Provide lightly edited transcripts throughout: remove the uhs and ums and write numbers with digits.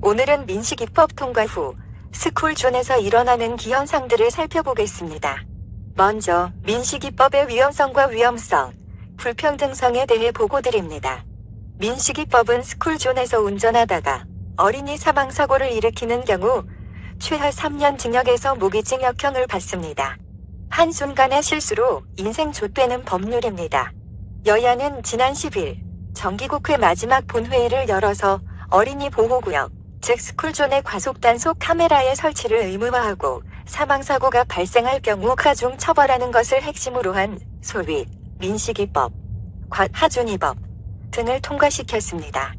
오늘은 민식이법 통과 후 스쿨존에서 일어나는 기현상들을 살펴보겠습니다. 먼저 민식이법의 위험성과 위험성, 불평등성에 대해 보고드립니다. 민식이법은 스쿨존에서 운전하다가 어린이 사망사고를 일으키는 경우 최하 3년 징역에서 무기징역형을 받습니다. 한순간의 실수로 인생 좆되는 법률입니다. 여야는 지난 10일 정기국회 마지막 본회의를 열어서 어린이 보호구역, 즉 스쿨존의 과속단속 카메라의 설치를 의무화하고 사망사고가 발생할 경우 가중 처벌하는 것을 핵심으로 한 소위 민식이법, 하준이법 등을 통과시켰습니다.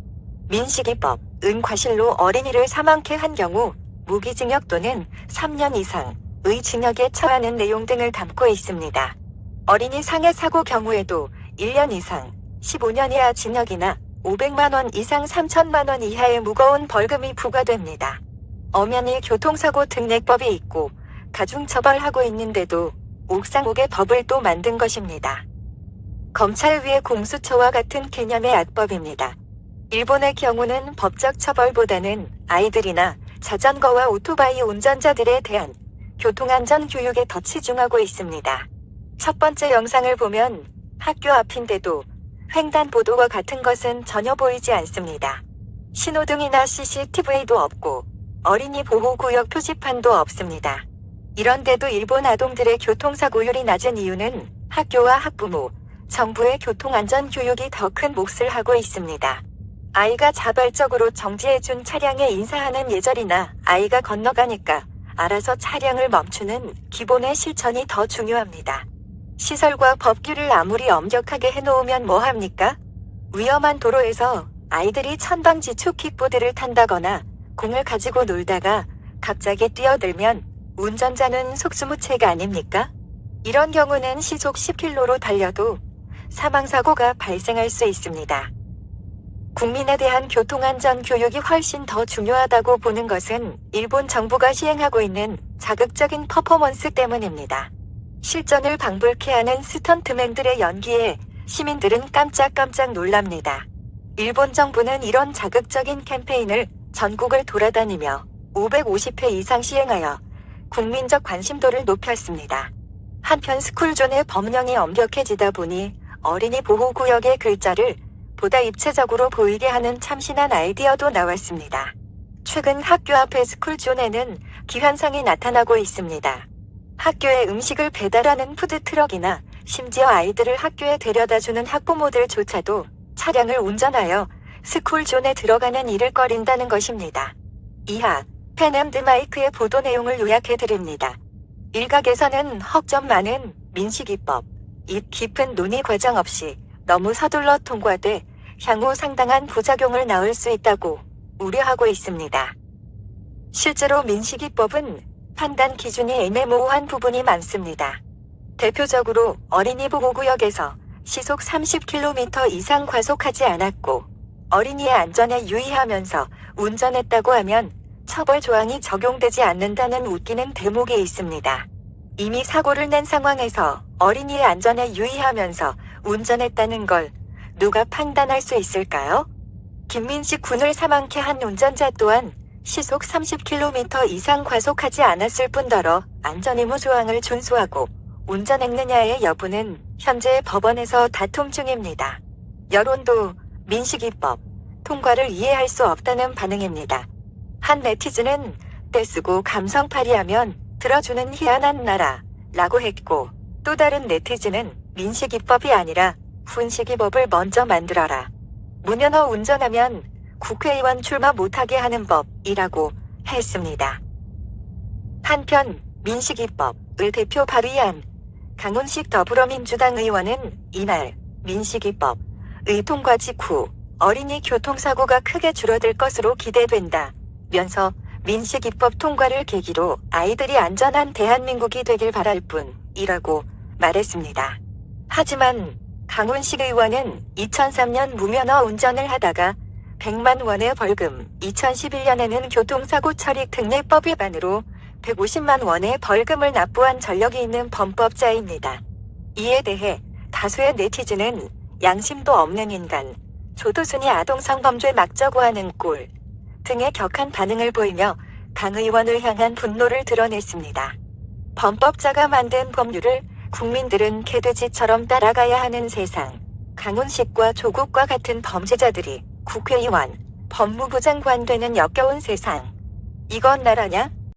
민식이법은 과실로 어린이를 사망케 한 경우 무기징역 또는 3년 이상의 징역에 처하는 내용 등을 담고 있습니다. 어린이 상해 사고 경우에도 1년 이상 15년 이하 징역이나 500만 원 이상 3천만 원 이하의 무거운 벌금이 부과됩니다. 엄연히 교통사고 특례법이 있고 가중처벌하고 있는데도 옥상옥의 법을 또 만든 것입니다. 검찰 위의 공수처와 같은 개념의 악법입니다. 일본의 경우는 법적 처벌보다는 아이들이나 자전거와 오토바이 운전자들에 대한 교통안전 교육에 더 치중하고 있습니다. 첫 번째 영상을 보면 학교 앞인데도 횡단보도와 같은 것은 전혀 보이지 않습니다. 신호등이나 CCTV도 없고 어린이 보호구역 표지판도 없습니다. 이런데도 일본 아동들의 교통사고율이 낮은 이유는 학교와 학부모, 정부의 교통안전 교육이 더 큰 몫을 하고 있습니다. 아이가 자발적으로 정지해준 차량에 인사하는 예절이나 아이가 건너가니까 알아서 차량을 멈추는 기본의 실천이 더 중요합니다. 시설과 법규를 아무리 엄격하게 해놓으면 뭐합니까? 위험한 도로에서 아이들이 천방지축 킥보드를 탄다거나 공을 가지고 놀다가 갑자기 뛰어들면 운전자는 속수무책 아닙니까? 이런 경우는 시속 10km로 달려도 사망사고가 발생할 수 있습니다. 국민에 대한 교통안전 교육이 훨씬 더 중요하다고 보는 것은 일본 정부가 시행하고 있는 자극적인 퍼포먼스 때문입니다. 실전을 방불케 하는 스턴트맨들의 연기에 시민들은 깜짝깜짝 놀랍니다. 일본 정부는 이런 자극적인 캠페인을 전국을 돌아다니며 550회 이상 시행하여 국민적 관심도를 높였습니다. 한편 스쿨존의 법령이 엄격해지다 보니 어린이 보호구역의 글자를 보다 입체적으로 보이게 하는 참신한 아이디어도 나왔습니다. 최근 학교 앞의 스쿨존에는 기현상이 나타나고 있습니다. 학교에 음식을 배달하는 푸드트럭이나 심지어 아이들을 학교에 데려다주는 학부모들조차도 차량을 운전하여 스쿨존에 들어가는 일을 꺼린다는 것입니다. 이하 팬앤드마이크의 보도 내용을 요약해드립니다. 일각에서는 허점 많은 민식이법, 입 깊은 논의 과정 없이 너무 서둘러 통과돼 향후 상당한 부작용을 낳을 수 있다고 우려하고 있습니다. 실제로 민식이법은 판단 기준이 애매모호한 부분이 많습니다. 대표적으로 어린이 보호구역에서 시속 30km 이상 과속하지 않았고 어린이의 안전에 유의하면서 운전했다고 하면 처벌 조항이 적용되지 않는다는 웃기는 대목이 있습니다. 이미 사고를 낸 상황에서 어린이의 안전에 유의하면서 운전했다는 걸 누가 판단할 수 있을까요? 김민식 군을 사망케 한 운전자 또한 시속 30km 이상 과속하지 않았을 뿐더러 안전의무 조항을 준수하고 운전했느냐의 여부는 현재 법원에서 다툼 중입니다. 여론도 민식이법 통과를 이해할 수 없다는 반응입니다. 한 네티즌은 떼쓰고 감성팔이하면 들어주는 희한한 나라 라고 했고 또 다른 네티즌은 민식이법이 아니라 훈식이법을 먼저 만들어라. 무면허 운전하면 국회의원 출마 못하게 하는 법이라고 했습니다. 한편 민식이법을 대표 발의한 강훈식 더불어민주당 의원은 이날 민식이법의 통과 직후 어린이 교통사고가 크게 줄어들 것으로 기대된다면서 민식이법 통과를 계기로 아이들이 안전한 대한민국이 되길 바랄 뿐이라고 말했습니다. 하지만 강훈식 의원은 2003년 무면허 운전을 하다가 100만 원의 벌금, 2011년에는 교통사고 처리 특례법 위반으로 150만 원의 벌금을 납부한 전력이 있는 범법자입니다. 이에 대해 다수의 네티즌은 양심도 없는 인간, 조두순이 아동 성범죄 막저고하는 꼴 등의 격한 반응을 보이며 강 의원을 향한 분노를 드러냈습니다. 범법자가 만든 법률을 국민들은 개돼지처럼 따라가야 하는 세상. 강훈식과 조국과 같은 범죄자들이 국회의원, 법무부 장관 되는 역겨운 세상. 이건 나라냐?